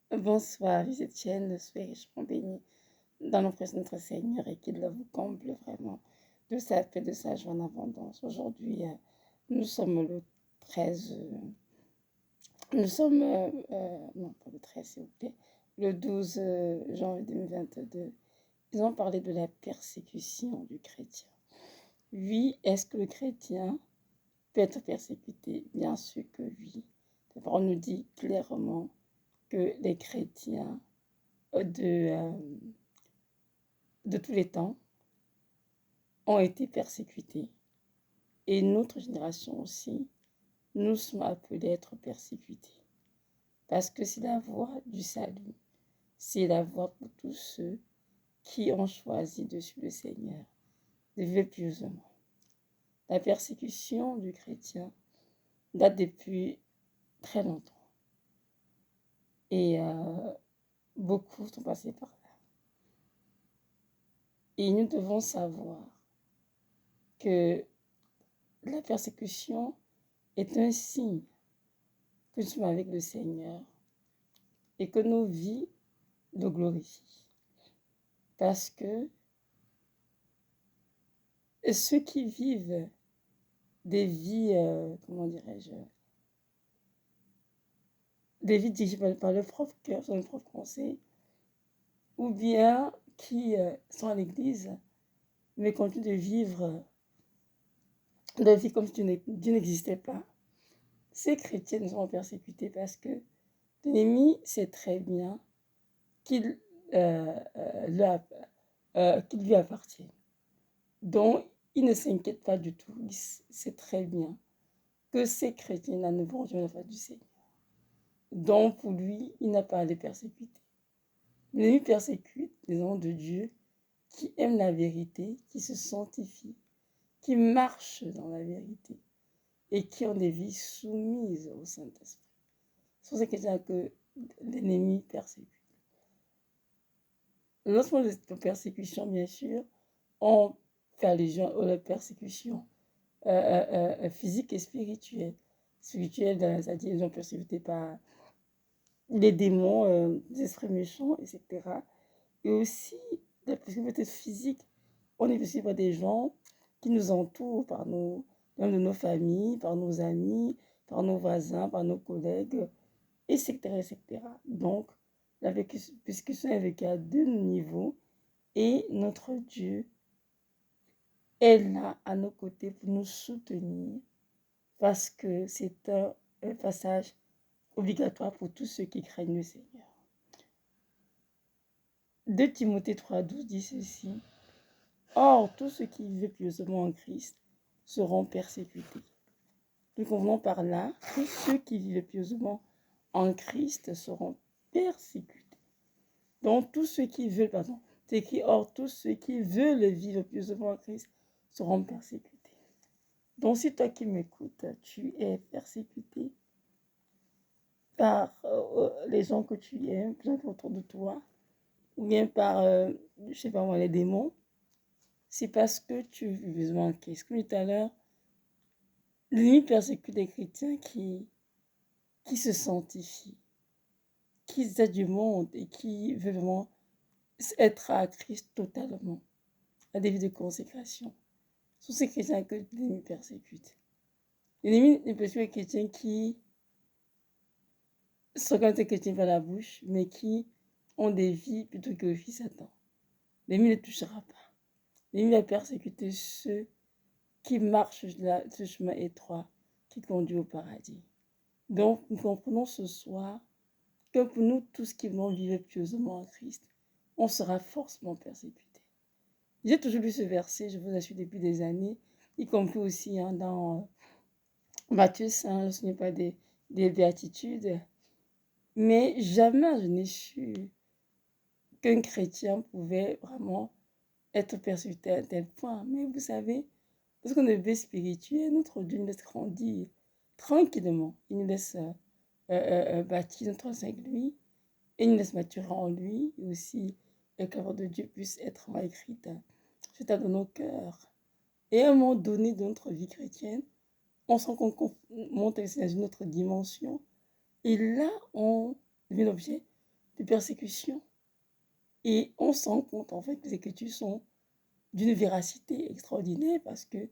Bonsoir, vous êtes chaîne, soyez richement bénis dans nos présence notre Seigneur et qu'il vous comble vraiment de sa paix, de sa joie en abondance. Aujourd'hui, nous sommes le 13, nous sommes, non pas le 13 s'il vous plaît, le 12 janvier 2022. Ils ont parlé de la persécution du chrétien. Oui, est-ce que le chrétien peut être persécuté? Bien sûr que oui. La parole nous dit clairement que les chrétiens de, euh, de tous les temps ont été persécutés. Et notre génération aussi, nous sommes appelés à être persécutés. Parce que c'est la voie du salut. C'est la voie pour tous ceux qui ont choisi de suivre le Seigneur, de vivre pieusement. La persécution du chrétien date depuis très longtemps. Et beaucoup sont passés par là. Et nous devons savoir que la persécution est un signe que nous sommes avec le Seigneur et que nos vies le glorifient. Parce que ceux qui vivent des vies, comment dirais-je, des vies dirigées par leur propre cœur, sur leur propre conseil, ou bien qui sont à l'église, mais continuent de vivre leur vie comme si Dieu n'existait pas. Ces chrétiens nous sont persécutés parce que l'ennemi sait très bien qu'il qu'il lui appartient. Donc, il ne s'inquiète pas du tout. Il sait très bien que ces chrétiens-là ne vont jamais la face du Seigneur. Donc, pour lui, il n'a pas à les persécuter. L'ennemi persécute les hommes de Dieu qui aiment la vérité, qui se sanctifient, qui marchent dans la vérité et qui ont des vies soumises au Saint-Esprit. Ce sont ces chrétiens que l'ennemi persécute. Lorsqu'on parle de persécution, bien sûr, on fait allusion à la persécution physique et spirituelle. Spirituelle, c'est-à-dire ils sont persécutés par les démons, les esprits méchants, etc. Et aussi la persécution physique. On est persécuté par des gens qui nous entourent, par membres de nos familles, par nos amis, par nos voisins, par nos collègues, etc. etc. Donc, la persécution est vécue à deux niveaux et notre Dieu est là à nos côtés pour nous soutenir parce que c'est un passage obligatoire pour tous ceux qui craignent le Seigneur. 2 Timothée 3,12 dit ceci. Or, tous ceux qui vivent pieusement en Christ seront persécutés. Nous convenons par là, tous ceux qui vivent pieusement en Christ seront persécutés. Donc, tous ceux qui veulent, c'est écrit, or, tous ceux qui veulent vivre pieusement en Christ seront persécutés. Donc, si toi qui m'écoutes, tu es persécuté par les gens que tu aimes, autour de toi, ou bien par, je sais pas moi, les démons, c'est parce que tu vis pieusement en Christ. Comme tout à l'heure, l'ennemi persécute les chrétiens qui se sanctifient, qui aident du monde et qui veulent vraiment être à Christ totalement, à des vies de consécration. Ce sont ces chrétiens que l'ennemi persécute. L'ennemi ne persécute les chrétiens qui sont comme des chrétiens par la bouche, mais qui ont des vies plutôt que le fils Satan. L'ennemi ne touchera pas. L'ennemi va persécuter ceux qui marchent ce chemin étroit qui conduit au paradis. Donc, nous comprenons ce soir que pour nous, tous qui vont vivre pieusement en Christ, on sera forcément persécutés. J'ai toujours lu ce verset, je vous assure, depuis des années, y compris aussi dans Matthieu 5, ce n'est pas des béatitudes, mais jamais je n'ai su qu'un chrétien pouvait vraiment être persécuté à un tel point. Mais vous savez, parce qu'on est spirituel, notre Dieu nous laisse grandir tranquillement. Il nous laisse bâtir notre sein avec lui et il nous laisse maturer en lui. Et aussi, que la parole de Dieu puisse être écrite dans nos cœurs. Et à un moment donné de notre vie chrétienne, on sent qu'on monte dans une autre dimension. Et là, on devient l'objet de persécution. Et on se rend compte en fait que les Écritures sont d'une véracité extraordinaire parce que,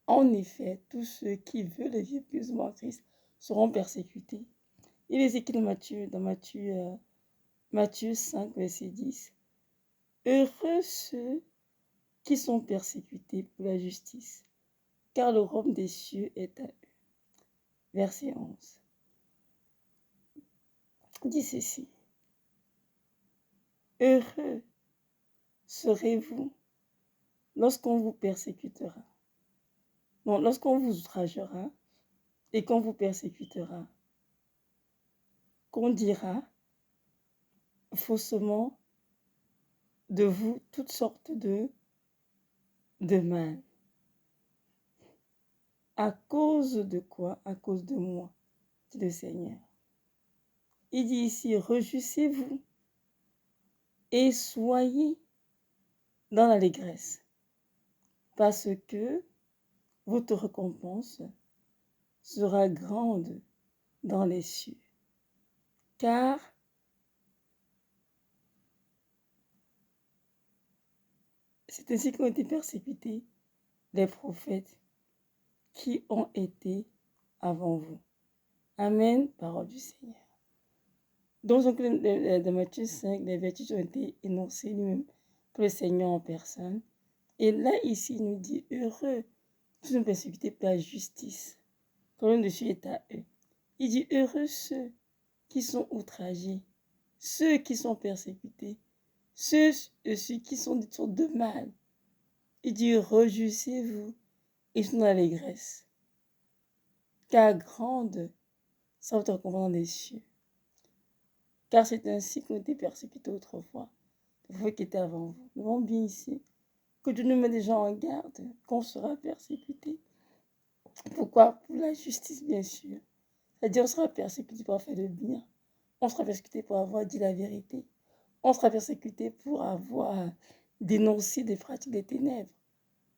en effet, tous ceux qui veulent vivre pieusement en Christ seront persécutés. Il est écrit dans Matthieu 5, verset 10. Heureux ceux qui sont persécutés pour la justice, car le royaume des cieux est à eux. Verset 11 dit ceci. Heureux serez-vous lorsqu'on vous persécutera. Non, lorsqu'on vous outragera et qu'on vous persécutera, qu'on dira faussement de vous toutes sortes de mal. À cause de quoi? À cause de moi, dit le Seigneur. Il dit ici, réjouissez-vous et soyez dans l'allégresse, parce que votre récompense sera grande dans les cieux. Car c'est ainsi qu'ont été persécutés les prophètes qui ont été avant vous. Amen, parole du Seigneur. Dans le de Matthieu 5, les vertus ont été énoncées lui-même pour le Seigneur en personne. Et là, ici, il nous dit, heureux, tous sont persécutés par la justice. Quand le dessus est à eux. Il dit, heureux ceux qui sont outragés, ceux qui sont persécutés, ceux qui sont des sortes de mal. Il dit, réjouissez-vous et soyez dans l'allégresse, car grande sera votre récompense dans les cieux. Car c'est ainsi qu'on était persécutés autrefois, vous qui étaient avant vous. Nous voyons bien ici que Dieu nous met des gens en garde, qu'on sera persécuté. Pourquoi? Pour la justice, bien sûr. C'est-à-dire, on sera persécuté pour avoir fait le bien. On sera persécuté pour avoir dit la vérité. On sera persécuté pour avoir dénoncé des pratiques des ténèbres.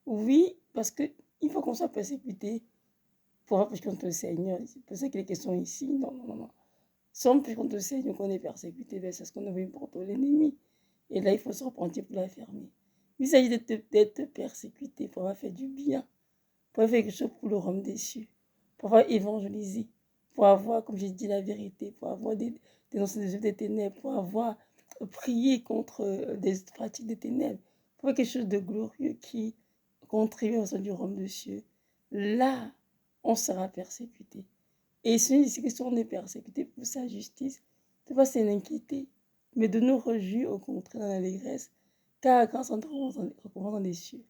Oui, parce qu'il faut qu'on soit persécuté pour avoir plus contre le Seigneur. C'est pour ça qu'il est question ici. Non, non, non, non. Si on plus contre le Seigneur qu'on est persécuté, ben c'est ce qu'on avait pour l'ennemi. Et là, il faut se repentir pour la fermer. Il s'agit d'être persécuté pour avoir fait du bien, pour avoir fait quelque chose pour le royaume des cieux, pour avoir évangélisé, pour avoir, comme j'ai dit, la vérité, pour avoir dénoncé des œuvres des ténèbres, pour avoir prié contre des pratiques des ténèbres, pour avoir quelque chose de glorieux qui contribue au sein du royaume des cieux. Là, on sera persécuté. Et c'est que si on est persécuté pour sa justice, c'est pas s'en inquiéter, mais de nous réjouir au contraire dans l'allégresse, car grâce à notre récompense dans les cieux.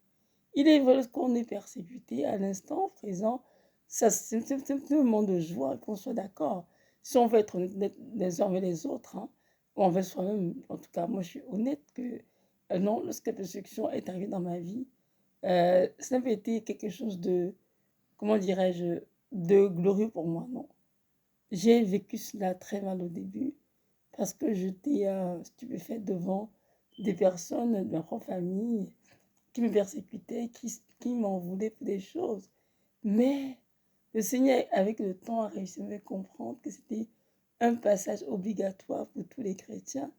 Il est vrai qu'on est persécuté à l'instant présent, c'est un moment de joie, qu'on soit d'accord. Si on veut être honnête les uns avec les autres, hein, ou envers soi-même, en tout cas, moi je suis honnête que non, lorsque la persécution est arrivée dans ma vie, ça n'a pas été quelque chose de, comment dirais-je, de glorieux pour moi, non. J'ai vécu cela très mal au début parce que j'étais stupéfaite devant des personnes de ma propre famille qui me persécutaient, qui m'en voulaient pour des choses. Mais le Seigneur, avec le temps, a réussi à me faire comprendre que c'était un passage obligatoire pour tous les chrétiens,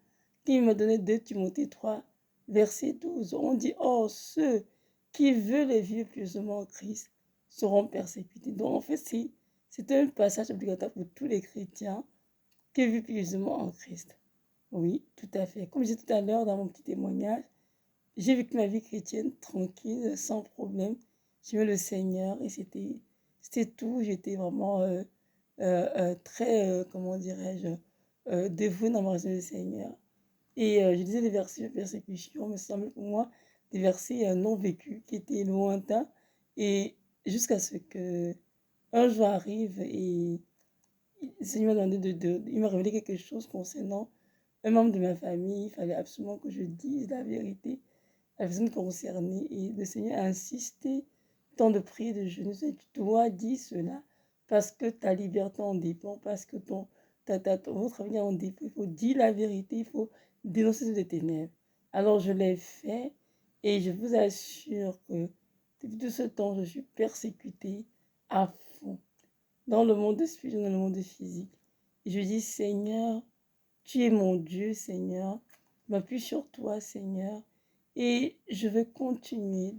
qui me donnait 2 Timothée 3, verset 12. On dit, oh, ceux qui veulent vivre pieusement en Christ seront persécutés. Donc, en fait, c'est un passage obligatoire pour tous les chrétiens qui vivent pieusement en Christ. Oui, tout à fait. Comme je disais tout à l'heure dans mon petit témoignage, j'ai vécu ma vie chrétienne tranquille, sans problème. J'aimais le Seigneur et c'était tout. J'étais vraiment très, comment dirais-je, dévouée dans ma relation avec le Seigneur. Et je disais des versets de persécution, mais ça semblait pour moi des versets non vécus, qui étaient lointains. Et jusqu'à ce que un jour arrive et le Seigneur m'a demandé il m'a révélé quelque chose concernant un membre de ma famille. Il fallait absolument que je dise la vérité à la personne concernée. Et le Seigneur a insisté tant de prier de genoux. Tu dois dire cela parce que ta liberté en dépend, parce que votre avenir en dépend. Il faut dire la vérité, il faut dénoncer les ténèbres. Alors je l'ai fait et je vous assure que depuis tout ce temps, je suis persécutée à fond dans le monde spirituel, dans le monde physique. Et je dis, Seigneur, Tu es mon Dieu, Seigneur. Je m'appuie sur toi, Seigneur. Et je veux continuer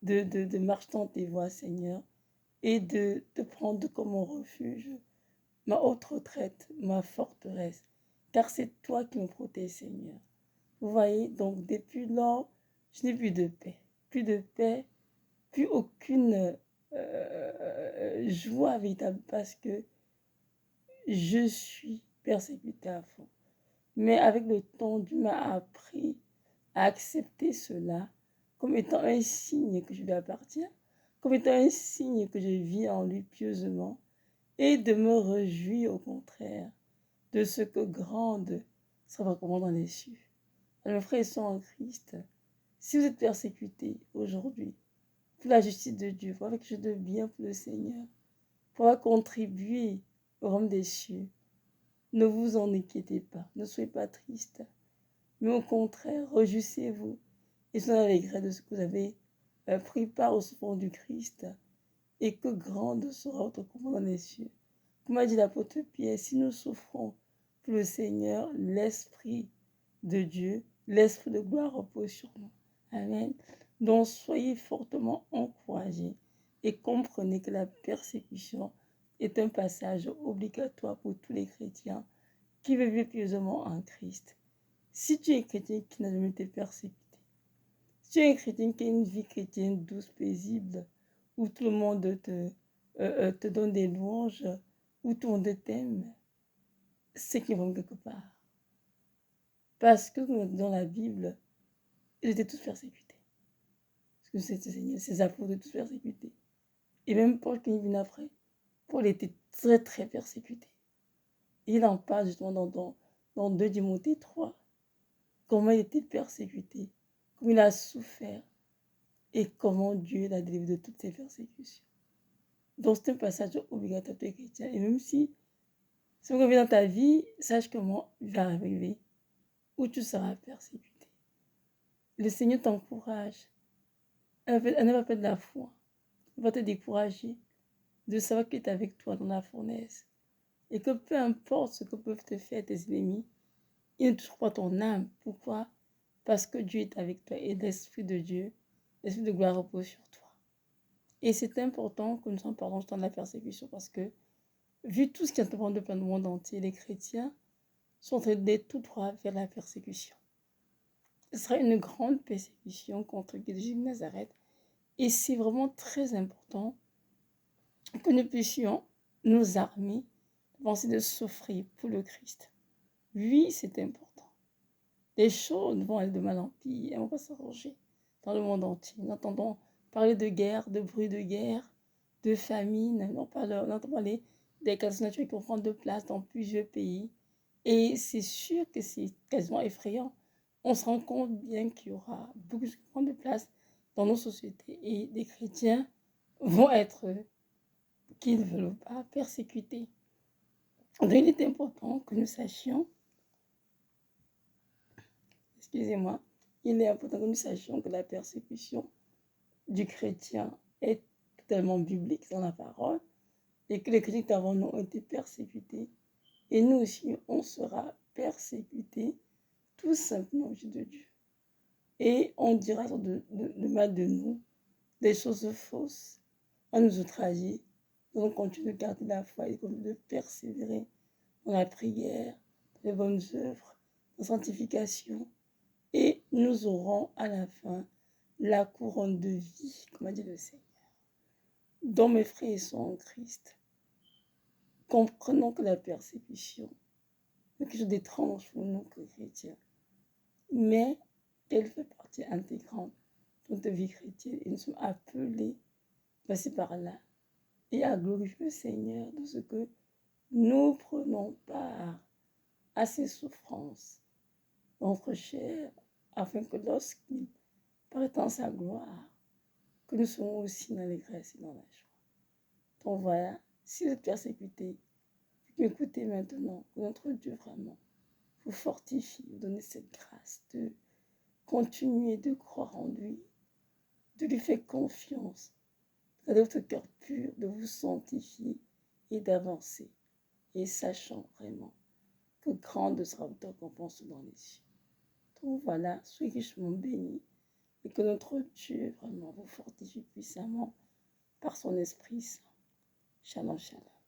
de marcher dans tes voies, Seigneur. Et de te prendre comme mon refuge, ma haute retraite, ma forteresse. Car c'est toi qui me protèges, Seigneur. Vous voyez, donc depuis lors, je n'ai plus de paix. Plus de paix, plus aucune joie véritable parce que je suis persécutée à fond. Mais avec le temps, Dieu m'a appris à accepter cela comme étant un signe que je lui appartiens, comme étant un signe que je vis en lui pieusement, et de me réjouir au contraire de ce que grande sera votre commande dans les cieux. Alors, mes frères et sœurs en Christ, si vous êtes persécutés aujourd'hui pour la justice de Dieu, pour quelque chose de bien pour le Seigneur, pour avoir contribué au royaume des cieux, ne vous en inquiétez pas, ne soyez pas tristes, mais au contraire, réjouissez-vous et soyez allégrés de ce que vous avez pris part au souffrance du Christ et que grande sera votre commande dans les cieux. Comme a dit l'apôtre Pierre, si nous souffrons pour le Seigneur, l'Esprit de Dieu, l'Esprit de gloire repose sur nous. Amen. Donc soyez fortement encouragés et comprenez que la persécution est un passage obligatoire pour tous les chrétiens qui veulent vivre pieusement en Christ. Si tu es un chrétien qui n'a jamais été persécuté, si tu es un chrétien qui a une vie chrétienne douce, paisible, où tout le monde te donne des louanges, où tout le monde t'aime, c'est qu'ils vont quelque part. Parce que dans la Bible, ils étaient tous persécutés. Parce que ces apôtres étaient tous persécutés. Et même Paul qui est venu après, Paul était très très persécuté. Et il en parle justement dans 2 Timothée 3, comment il était persécuté, comment il a souffert et comment Dieu l'a délivré de toutes ces persécutions. Donc c'est un passage obligatoire pour les chrétiens. Et même si ça revient dans ta vie, sache comment il va arriver où tu seras persécuté. Le Seigneur t'encourage. Elle ne va pas de la foi. Elle va te décourager de savoir qu'il est avec toi dans la fournaise. Et que peu importe ce que peuvent te faire tes ennemis, ils ne toucheront pas ton âme. Pourquoi? Parce que Dieu est avec toi et l'Esprit de Dieu, l'Esprit de gloire repose sur toi. Et c'est important que nous en parlons dans la persécution parce que, vu tout ce qui est en train de plein le monde entier, les chrétiens sont en train d'aller tout droit vers la persécution. Ce sera une grande persécution contre Jésus de Nazareth. Et c'est vraiment très important que nous puissions nous armer, penser de souffrir pour le Christ. Oui, c'est important. Les choses vont aller de mal en pire, elles ne vont pas s'arranger dans le monde entier. Nous entendons parler de guerre, de bruit de guerre, de famine. On entend parler des catastrophes naturelles qui vont prendre de place dans plusieurs pays. Et c'est sûr que c'est quasiment effrayant. On se rend compte bien qu'il y aura beaucoup de choses qui vont prendre de place dans nos sociétés. Et des chrétiens vont être, qu'ils ne veulent pas, persécutés. Donc il est important que nous sachions, excusez-moi, il est important que nous sachions que la persécution du chrétien est totalement biblique dans la parole et que les chrétiens avant nous ont été persécutés. Et nous aussi, on sera persécutés tout simplement au de Dieu. Et on dira de mal de nous, des choses fausses, on nous outrager. Donc, on continue de garder la foi et de persévérer dans la prière, dans les bonnes œuvres, dans la sanctification. Et nous aurons à la fin la couronne de vie, comme a dit le Seigneur. Donc, mes frères et sœurs en Christ, comprenons que la persécution est quelque chose d'étrange pour nous, chrétiens. Mais elle fait partie intégrante de notre vie chrétienne et nous sommes appelés à passer par là et à glorifier le Seigneur de ce que nous prenons part à ces souffrances dans notre chair, afin que lorsqu'il paraît en sa gloire, que nous soyons aussi dans l'allégresse et dans la joie. Donc voilà, si vous êtes persécutés, écoutez maintenant que notre Dieu vraiment vous fortifie, vous donne cette grâce de continuer de croire en lui, de lui faire confiance, de votre cœur pur, de vous sanctifier et d'avancer. Et sachant vraiment que grande sera votre récompense dans les cieux. Donc voilà, soyez richement bénis et que notre Dieu vraiment vous fortifie puissamment par son Esprit Saint. Shalom, shalom.